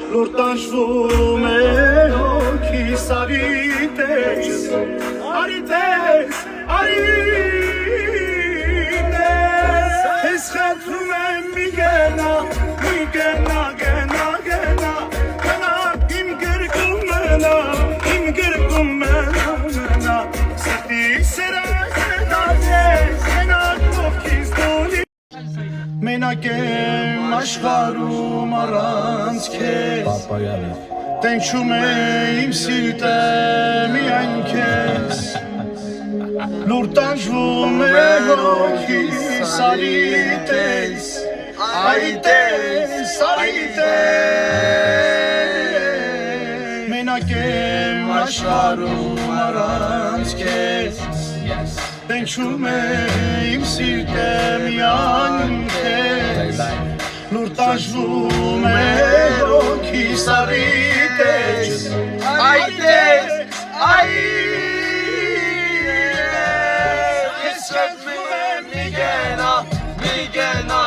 Լուր տանջվում է հոգիս արի տես Ես խնդրում եմ մի գնա իմ գրկում մնա Սրտի սրած դարձես մենակ ովքից դունի Մենակ եմ աշխարհում առանց քեզ Տենչում է իմ սիրտը միայն քեզ Լուր տանջվում է հոգիս արի տես Մենակ եմ աշխարհում առանց քեզ Տենչում է իմ սիրտը միայն քեզ Լուր տանջվում է հոգիս արի տես Ես խնդրում եմ մի գնա